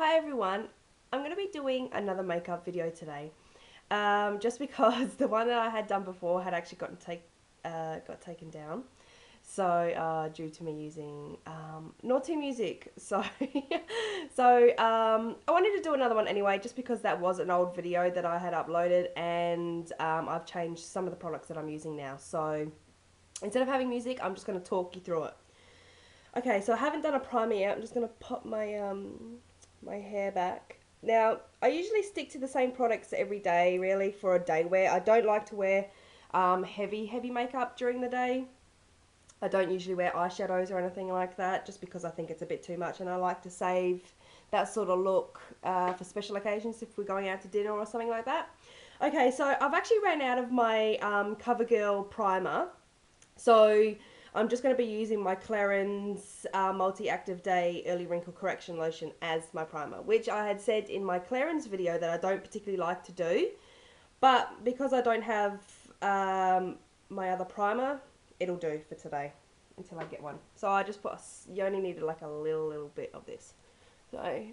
Hi everyone, I'm going to be doing another makeup video today, just because the one that I had done before had actually got taken down, so due to me using naughty music, so I wanted to do another one anyway, just because that was an old video that I had uploaded, and I've changed some of the products that I'm using now, so instead of having music, I'm just going to talk you through it. Okay, so I haven't done a primer yet. I'm just going to pop my hair back. Now, I usually stick to the same products every day, really, for a day wear. I don't like to wear heavy makeup during the day. I don't usually wear eyeshadows or anything like that, just because I think it's a bit too much, and I like to save that sort of look for special occasions if we're going out to dinner or something like that. Okay, so I've actually ran out of my CoverGirl primer, so I'm just going to be using my Clarins Multi-Active Day Early Wrinkle Correction Lotion as my primer, which I had said in my Clarins video that I don't particularly like to do, but because I don't have my other primer, it'll do for today until I get one. So I just you only needed like a little bit of this. So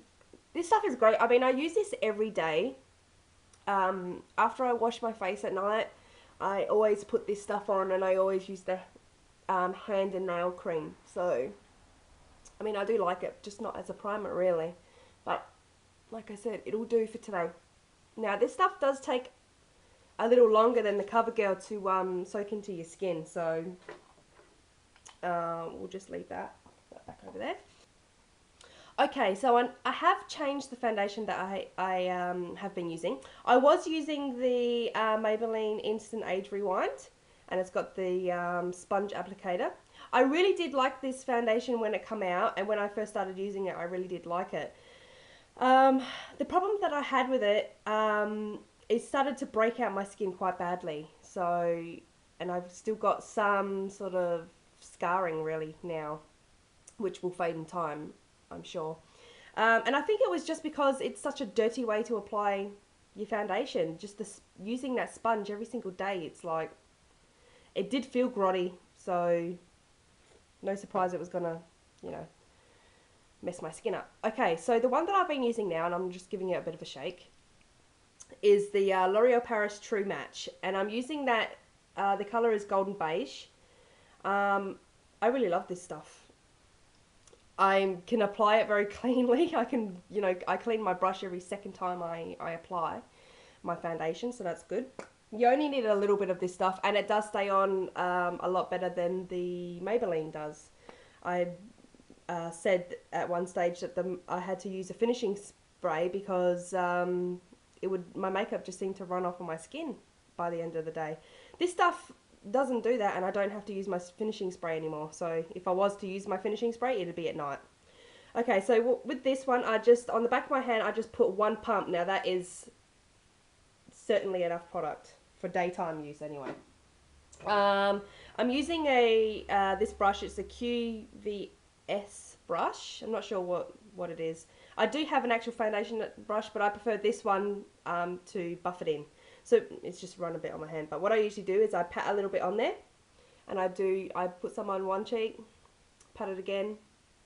this stuff is great. I mean, I use this every day. After I wash my face at night, I always put this stuff on, and I always use the hand and nail cream. So I mean, I do like it, just not as a primer really, but like I said, it'll do for today. Now this stuff does take a little longer than the CoverGirl to soak into your skin, so we'll just leave that back over there. Okay, so I have changed the foundation that I have been using. I was using the Maybelline Instant Age Rewind, and it's got the sponge applicator. I really did like this foundation when it came out, and when I first started using it, I really did like it. The problem that I had with it, it started to break out my skin quite badly. So, and I've still got some sort of scarring really now, which will fade in time, I'm sure. And I think it was just because it's such a dirty way to apply your foundation. Just using that sponge every single day, it's like, it did feel grotty, so no surprise it was gonna, you know, mess my skin up. Okay, so the one that I've been using now, and I'm just giving it a bit of a shake, is the L'Oreal Paris True Match, and I'm using that, the colour is Golden Beige. I really love this stuff. I can apply it very cleanly. I can, you know, I clean my brush every second time I apply my foundation, so that's good. You only need a little bit of this stuff, and it does stay on a lot better than the Maybelline does. I said at one stage that I had to use a finishing spray because my makeup just seemed to run off of my skin by the end of the day. This stuff doesn't do that, and I don't have to use my finishing spray anymore. So if I was to use my finishing spray, it'd be at night. Okay, so with this one, on the back of my hand, I just put one pump. Now that is certainly enough product for daytime use anyway. I'm using this brush. It's a QVS brush. I'm not sure what it is. I do have an actual foundation brush, but I prefer this one to buff it in. So it's just run a bit on my hand. But what I usually do is I pat a little bit on there, and I put some on one cheek, pat it again,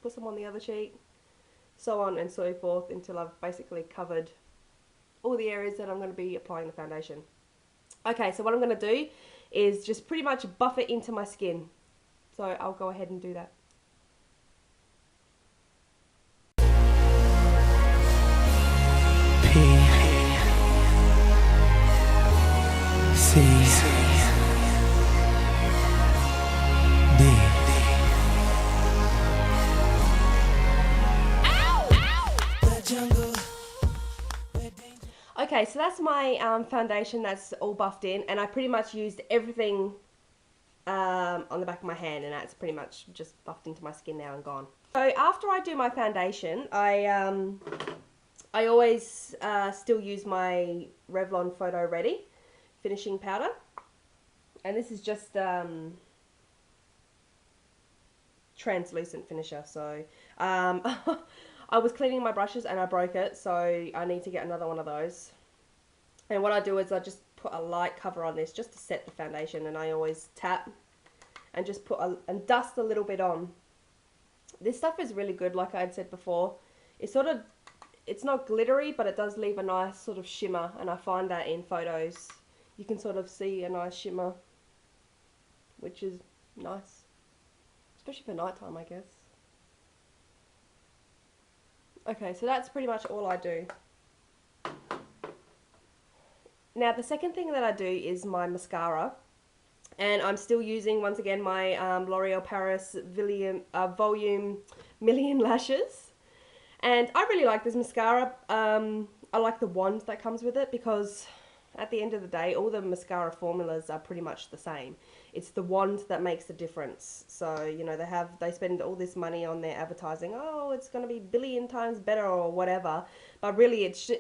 put some on the other cheek, so on and so forth until I've basically covered all the areas that I'm going to be applying the foundation. Okay, so what I'm going to do is just pretty much buff it into my skin. So I'll go ahead and do that. Okay, so that's my foundation that's all buffed in, and I pretty much used everything on the back of my hand, and that's pretty much just buffed into my skin now and gone. So after I do my foundation, I always still use my Revlon Photo Ready finishing powder, and this is just translucent finisher. So I was cleaning my brushes and I broke it, so I need to get another one of those. And what I do is I just put a light cover on this just to set the foundation, and I always tap and just and dust a little bit on. This stuff is really good, like I had said before. It sort of it's not glittery, but it does leave a nice sort of shimmer, and I find that in photos you can sort of see a nice shimmer, which is nice, especially for nighttime, I guess. Okay, so that's pretty much all I do. Now the second thing that I do is my mascara, and I'm still using, once again, my L'Oreal Paris Volume Million Lashes. And I really like this mascara. I like the wand that comes with it, because at the end of the day, all the mascara formulas are pretty much the same. It's the wand that makes the difference. So, you know, they spend all this money on their advertising. Oh, it's going to be a billion times better or whatever. But really, it's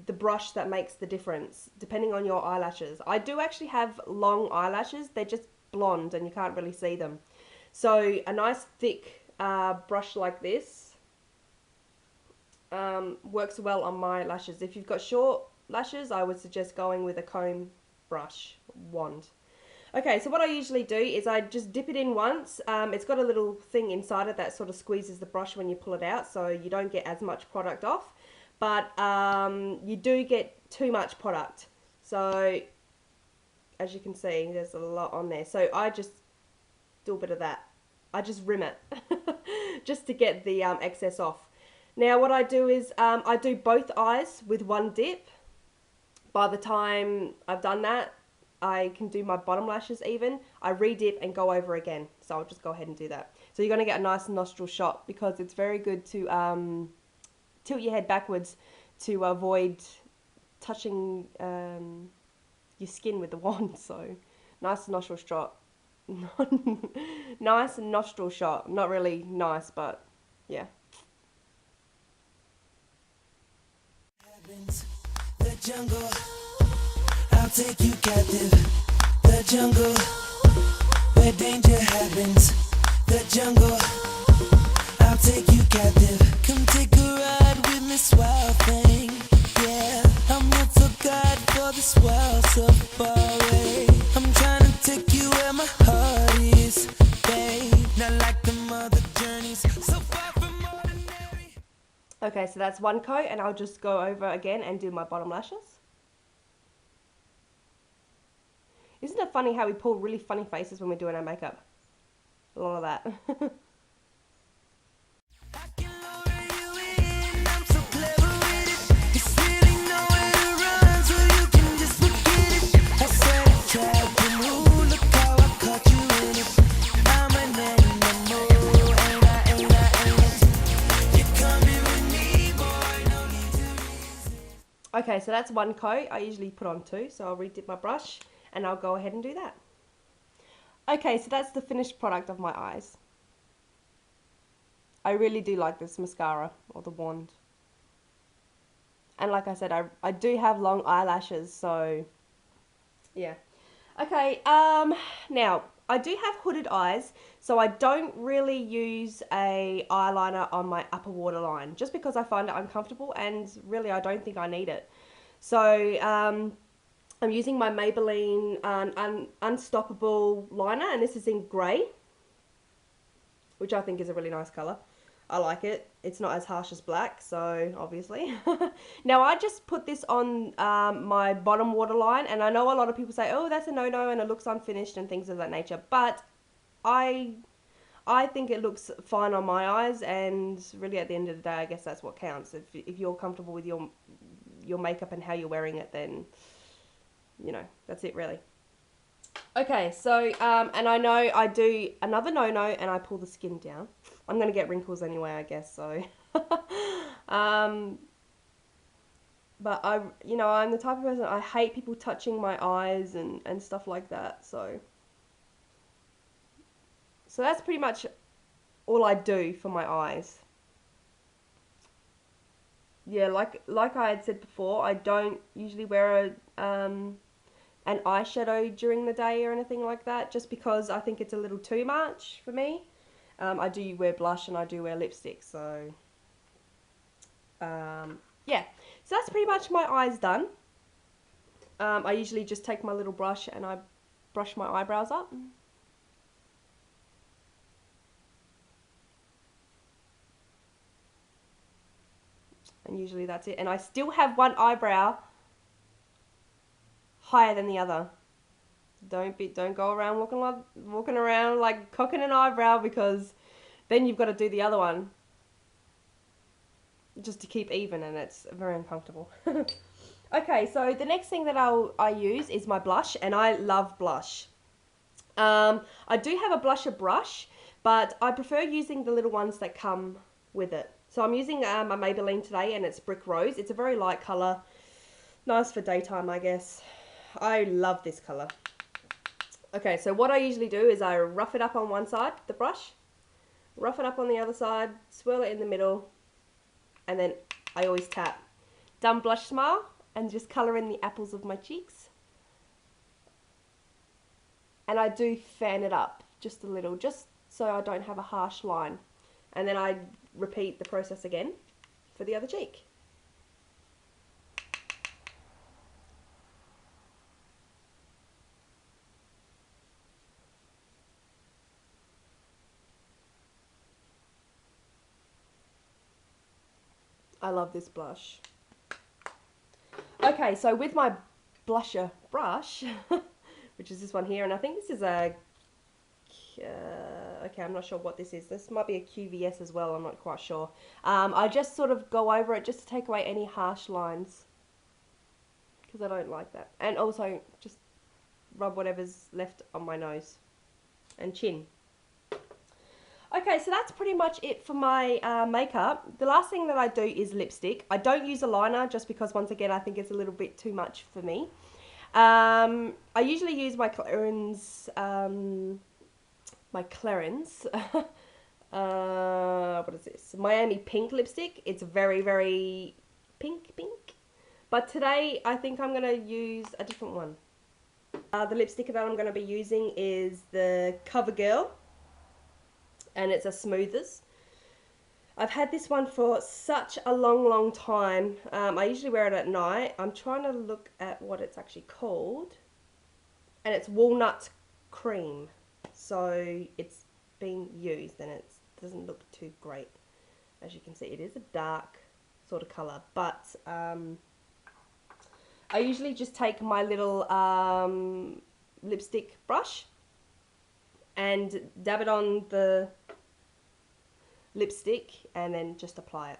the brush that makes the difference, depending on your eyelashes. I do actually have long eyelashes. They're just blonde and you can't really see them. So a nice thick brush like this works well on my lashes. If you've got short lashes, I would suggest going with a comb brush wand. Okay, so what I usually do is I just dip it in once. It's got a little thing inside it that sort of squeezes the brush when you pull it out, so you don't get as much product off, but you do get too much product. So as you can see, there's a lot on there. So I just do a bit of that. I just rim it just to get the excess off. Now what I do is I do both eyes with one dip. By the time I've done that, I can do my bottom lashes even. I re-dip and go over again. So I'll just go ahead and do that. So you're going to get a nice nostril shot, because it's very good to tilt your head backwards to avoid touching your skin with the wand. So nice nostril shot. Nice nostril shot. Not really nice, but yeah. The jungle, I'll take you captive. The jungle, where danger happens. The jungle, I'll take you captive. Come take a ride with me, wild thing. Yeah, I'm your tour guide for this world so far away. I'm trying to take you where my heart is, babe. Not like the other journeys, so far from ordinary. Okay, so that's one coat, and I'll just go over again and do my bottom lashes. Isn't it funny how we pull really funny faces when we're doing our makeup? A lot of that. I can lure you in, I'm so clever with it. It's really nowhere to run, so you can just forget it. I said it's taboo, look how I caught you in it. I'm an animal, ain't I? You're coming with me, boy, no need to resist. Okay, so that's one coat. I usually put on two, so I'll re-dip my brush and I'll go ahead and do that. Okay, so that's the finished product of my eyes. I really do like this mascara, or the wand. And like I said, I do have long eyelashes, so yeah. Okay, now I do have hooded eyes, so I don't really use a eyeliner on my upper waterline, just because I find it uncomfortable, and really I don't think I need it. So I'm using my Maybelline Unstoppable liner, and this is in grey, which I think is a really nice colour. I like it. It's not as harsh as black, so obviously. Now I just put this on my bottom waterline, and I know a lot of people say, oh, that's a no-no and it looks unfinished and things of that nature, but I think it looks fine on my eyes, and really at the end of the day, I guess that's what counts. If you're comfortable with your makeup and how you're wearing it, then, you know, that's it really. Okay, so, and I know I do another no-no and I pull the skin down. I'm going to get wrinkles anyway, I guess, so. But you know, I'm the type of person, I hate people touching my eyes and stuff like that, so. So that's pretty much all I do for my eyes. Yeah, like I had said before, I don't usually wear an eyeshadow during the day or anything like that, just because I think it's a little too much for me. I do wear blush and I do wear lipstick, so yeah. So that's pretty much my eyes done. I usually just take my little brush and I brush my eyebrows up. And usually that's it. And I still have one eyebrow higher than the other. Don't go around walking around like cocking an eyebrow, because then you've got to do the other one just to keep even, and it's very uncomfortable. Okay, so the next thing that I use is my blush, and I love blush. I do have a blusher brush, but I prefer using the little ones that come with it. So I'm using my Maybelline today, and it's Brick Rose. It's a very light colour, nice for daytime, I guess. I love this colour. Okay, so what I usually do is I rough it up on one side, the brush, rough it up on the other side, swirl it in the middle, and then I always tap. Done blush smile, and just colour in the apples of my cheeks. And I do fan it up just a little, just so I don't have a harsh line. And then I repeat the process again for the other cheek. I love this blush. Okay, so with my blusher brush, which is this one here, and I think this is a, okay, I'm not sure what this is. This might be a QVS as well, I'm not quite sure. I just sort of go over it just to take away any harsh lines, because I don't like that. And also just rub whatever's left on my nose and chin. Okay, so that's pretty much it for my makeup. The last thing that I do is lipstick. I don't use a liner just because, once again, I think it's a little bit too much for me. I usually use my Clarins, what is this? Miami Pink lipstick. It's very, very pink. But today, I think I'm going to use a different one. The lipstick that I'm going to be using is the CoverGirl, and it's a Smoothers. I've had this one for such a long time. I usually wear it at night. I'm trying to look at what it's actually called, and it's Walnut Cream. So it's been used, and it doesn't look too great. As you can see, it is a dark sort of colour, but I usually just take my little lipstick brush and dab it on the lipstick, and then just apply it.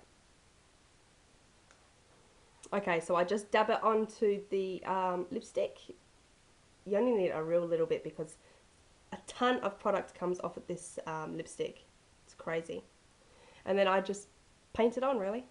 Okay, so I just dab it onto the lipstick. You only need a real little bit, because a ton of product comes off of this lipstick. It's crazy. And then I just paint it on, really.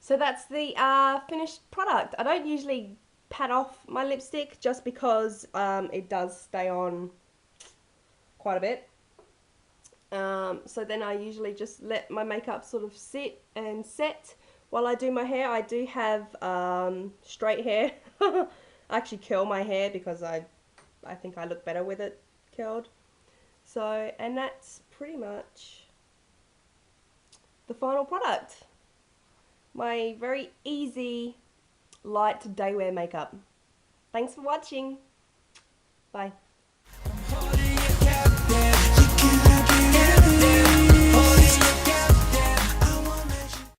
So that's the finished product. I don't usually pat off my lipstick just because it does stay on quite a bit. So then I usually just let my makeup sort of sit and set while I do my hair. I do have straight hair. I actually curl my hair because I think I look better with it curled. So, and that's pretty much the final product. My very easy, light day wear makeup. Thanks for watching. Bye.